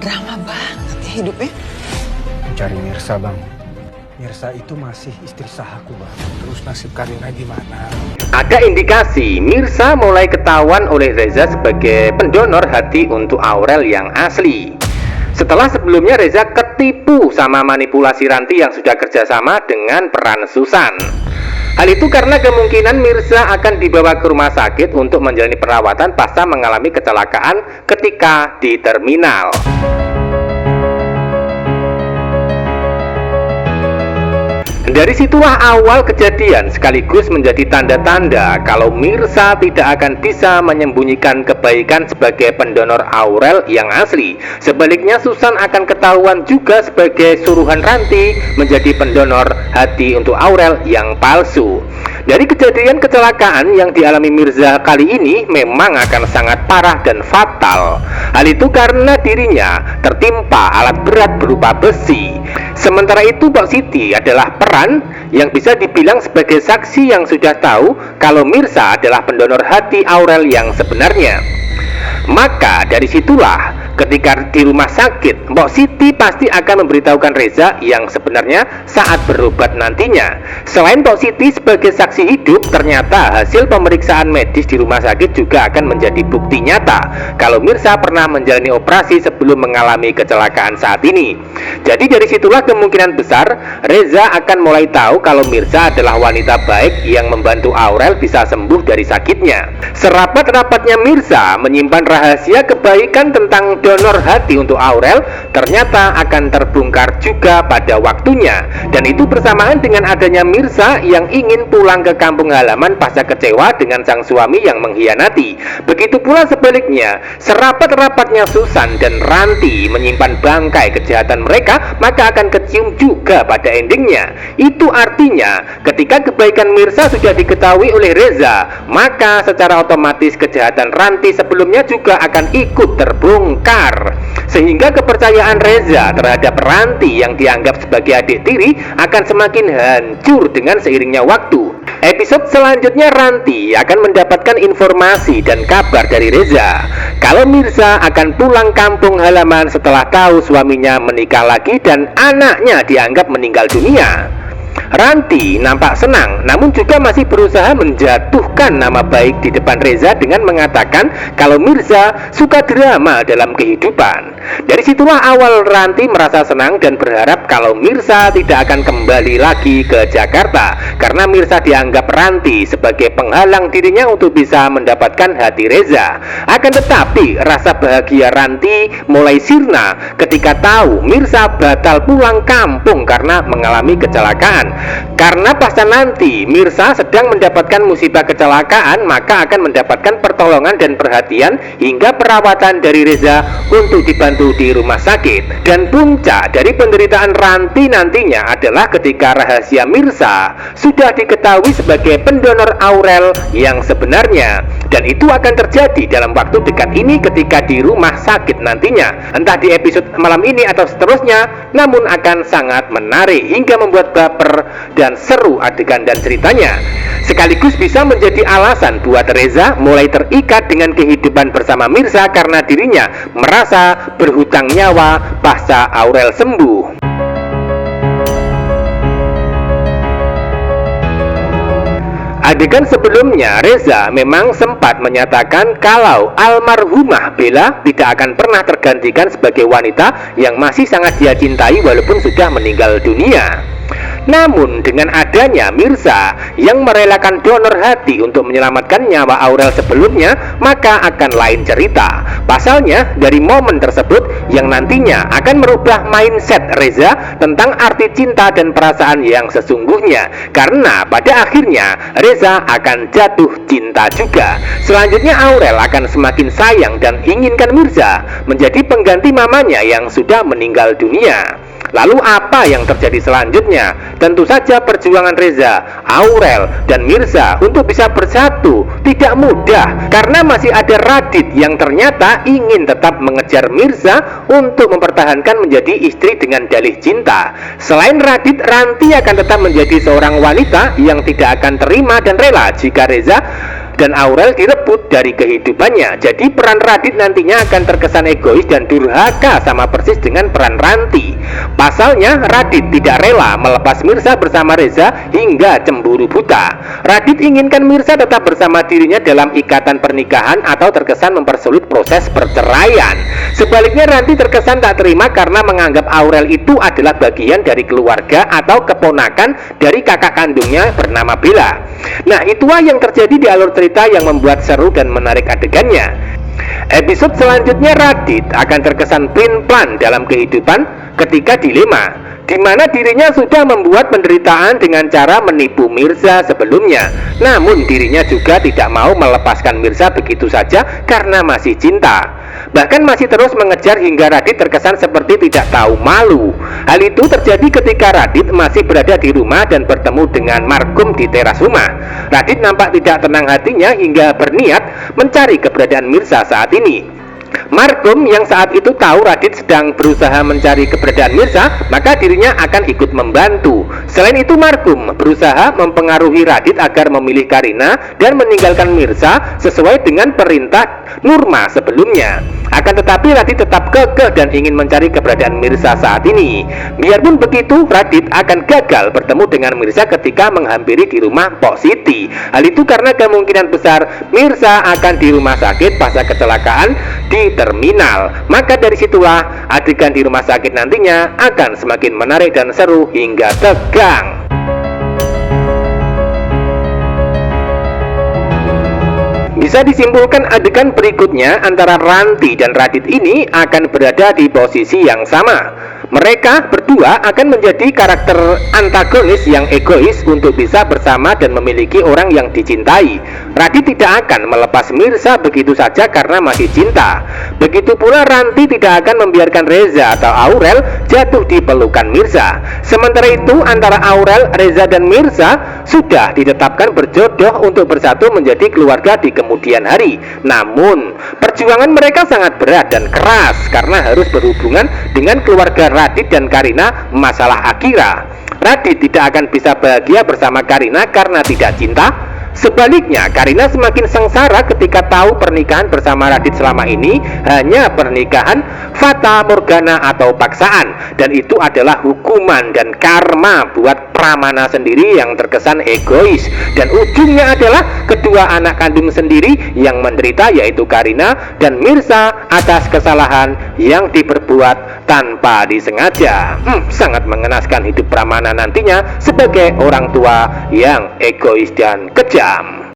Drama banget ya hidupnya. Mencari Mirsa, Bang. Mirsa itu masih istri sahaku, Bang. Terus nasib Karina gimana? Ada indikasi Mirsa mulai ketahuan oleh Reza sebagai pendonor hati untuk Aurel yang asli. Setelah sebelumnya Reza ketipu sama manipulasi Ranti yang sudah kerjasama dengan peran Susan. Hal itu karena kemungkinan Mirza akan dibawa ke rumah sakit untuk menjalani perawatan pasca mengalami kecelakaan ketika di terminal. Dari situlah awal kejadian sekaligus menjadi tanda-tanda kalau Mirza tidak akan bisa menyembunyikan kebaikan sebagai pendonor Aurel yang asli. Sebaliknya Susan akan ketahuan juga sebagai suruhan Ranti menjadi pendonor hati untuk Aurel yang palsu. Dari kejadian kecelakaan yang dialami Mirza kali ini memang akan sangat parah dan fatal. Hal itu karena dirinya tertimpa alat berat berupa besi. Sementara itu Mbak Siti adalah peran yang bisa dibilang sebagai saksi yang sudah tahu kalau Mirza adalah pendonor hati Aurel yang sebenarnya. Maka dari situlah ketika di rumah sakit Mbok Siti pasti akan memberitahukan Reza yang sebenarnya saat berobat nantinya. Selain Mbok Siti sebagai saksi hidup, ternyata hasil pemeriksaan medis di rumah sakit juga akan menjadi bukti nyata kalau Mirza pernah menjalani operasi sebelum mengalami kecelakaan saat ini. Jadi dari situlah kemungkinan besar Reza akan mulai tahu kalau Mirza adalah wanita baik yang membantu Aurel bisa sembuh dari sakitnya. Serapat-rapatnya Mirza menyimpan rahasia kebaikan tentang donor hati untuk Aurel ternyata akan terbongkar juga pada waktunya, dan itu bersamaan dengan adanya Mirza yang ingin pulang ke kampung halaman pasca kecewa dengan sang suami yang mengkhianati. Begitu pula sebaliknya, serapat-rapatnya Susan dan Ranti menyimpan bangkai kejahatan mereka, maka akan kecium juga pada endingnya. Itu artinya ketika kebaikan Mirza sudah diketahui oleh Reza, maka secara otomatis kejahatan Ranti sebelumnya juga akan ikut terbongkar, sehingga kepercayaan Reza terhadap Ranti yang dianggap sebagai adik tiri akan semakin hancur dengan seiringnya waktu. Episode selanjutnya Ranti akan mendapatkan informasi dan kabar dari Reza kalau Mirza akan pulang kampung halaman setelah tahu suaminya menikah lagi dan anaknya dianggap meninggal dunia. Ranti nampak senang, namun juga masih berusaha menjatuhkan nama baik di depan Reza dengan mengatakan kalau Mirza suka drama dalam kehidupan. Dari situlah awal Ranti merasa senang dan berharap kalau Mirza tidak akan kembali lagi ke Jakarta karena Mirza dianggap Ranti sebagai penghalang dirinya untuk bisa mendapatkan hati Reza. Akan tetapi rasa bahagia Ranti mulai sirna ketika tahu Mirza batal pulang kampung karena mengalami kecelakaan. Karena pasca nanti Mirza sedang mendapatkan musibah kecelakaan, maka akan mendapatkan pertolongan dan perhatian hingga perawatan dari Reza untuk dibantu di rumah sakit. Dan puncak dari penderitaan Ranti nantinya adalah ketika rahasia Mirza sudah diketahui sebagai pendonor Aurel yang sebenarnya, dan itu akan terjadi dalam waktu dekat ini ketika di rumah sakit nantinya, entah di episode malam ini atau seterusnya, namun akan sangat menarik hingga membuat baper dan seru adegan dan ceritanya, sekaligus bisa menjadi alasan buat Reza mulai terikat dengan kehidupan bersama Mirza karena dirinya merasa berhutang nyawa pasca Aurel sembuh. Adegan sebelumnya, Reza memang sempat menyatakan kalau almarhumah Bella tidak akan pernah tergantikan sebagai wanita yang masih sangat dia cintai walaupun sudah meninggal dunia. Namun dengan adanya Mirza yang merelakan donor hati untuk menyelamatkan nyawa Aurel sebelumnya, maka akan lain cerita. Pasalnya dari momen tersebut yang nantinya akan merubah mindset Reza tentang arti cinta dan perasaan yang sesungguhnya, karena pada akhirnya Reza akan jatuh cinta juga. Selanjutnya Aurel akan semakin sayang dan inginkan Mirza menjadi pengganti mamanya yang sudah meninggal dunia. Lalu apa yang terjadi selanjutnya? Tentu saja perjuangan Reza, Aurel, dan Mirza untuk bisa bersatu tidak mudah karena masih ada Radit yang ternyata ingin tetap mengejar Mirza untuk mempertahankan menjadi istri dengan dalih cinta. Selain Radit, Ranti akan tetap menjadi seorang wanita yang tidak akan terima dan rela jika Reza dan Aurel direbut dari kehidupannya. Jadi peran Radit nantinya akan terkesan egois dan durhaka, sama persis dengan peran Ranti. Pasalnya Radit tidak rela melepas Mirza bersama Reza hingga cemburu buta. Radit inginkan Mirza tetap bersama dirinya dalam ikatan pernikahan atau terkesan mempersulit proses perceraian. Sebaliknya Ranti terkesan tak terima karena menganggap Aurel itu adalah bagian dari keluarga atau keponakan dari kakak kandungnya bernama Bella. Nah, itulah yang terjadi di alur cerita yang membuat seru dan menarik adegannya. Episode selanjutnya Radit akan terkesan plan dalam kehidupan ketika dilema, di mana dirinya sudah membuat penderitaan dengan cara menipu Mirza sebelumnya. Namun dirinya juga tidak mau melepaskan Mirza begitu saja karena masih cinta. Bahkan masih terus mengejar hingga Radit terkesan seperti tidak tahu malu. Hal itu terjadi ketika Radit masih berada di rumah dan bertemu dengan Markum di teras rumah. Radit nampak tidak tenang hatinya hingga berniat mencari keberadaan Mirza saat ini. Markum yang saat itu tahu Radit sedang berusaha mencari keberadaan Mirza, maka dirinya akan ikut membantu. Selain itu Markum berusaha mempengaruhi Radit agar memilih Karina dan meninggalkan Mirza sesuai dengan perintah Nurma sebelumnya. Akan tetapi Radit tetap kekeh dan ingin mencari keberadaan Mirza saat ini. Biarpun begitu, Radit akan gagal bertemu dengan Mirza ketika menghampiri di rumah Pok Siti. Hal itu karena kemungkinan besar Mirza akan di rumah sakit pasca kecelakaan di terminal. Maka dari situlah adegan di rumah sakit nantinya akan semakin menarik dan seru hingga tegang. Bisa disimpulkan adegan berikutnya antara Ranti dan Radit ini akan berada di posisi yang sama. Mereka berdua akan menjadi karakter antagonis yang egois untuk bisa bersama dan memiliki orang yang dicintai. Radit tidak akan melepas Mirza begitu saja karena masih cinta. Begitu pula Ranti tidak akan membiarkan Reza atau Aurel jatuh di pelukan Mirza. Sementara itu antara Aurel, Reza dan Mirza sudah ditetapkan berjodoh untuk bersatu menjadi keluarga di kemudian hari. Namun perjuangan mereka sangat berat dan keras karena harus berhubungan dengan keluarga Radit dan Karina masalah Akira. Radit tidak akan bisa bahagia bersama Karina karena tidak cinta. Sebaliknya, Karina semakin sengsara ketika tahu pernikahan bersama Radit selama ini hanya pernikahan fata morgana atau paksaan, dan itu adalah hukuman dan karma buat Pramana sendiri yang terkesan egois, dan ujungnya adalah kedua anak kandung sendiri yang menderita, yaitu Karina dan Mirza atas kesalahan yang diperbuat tanpa disengaja. Sangat mengenaskan hidup Pramana nantinya sebagai orang tua yang egois dan kejam.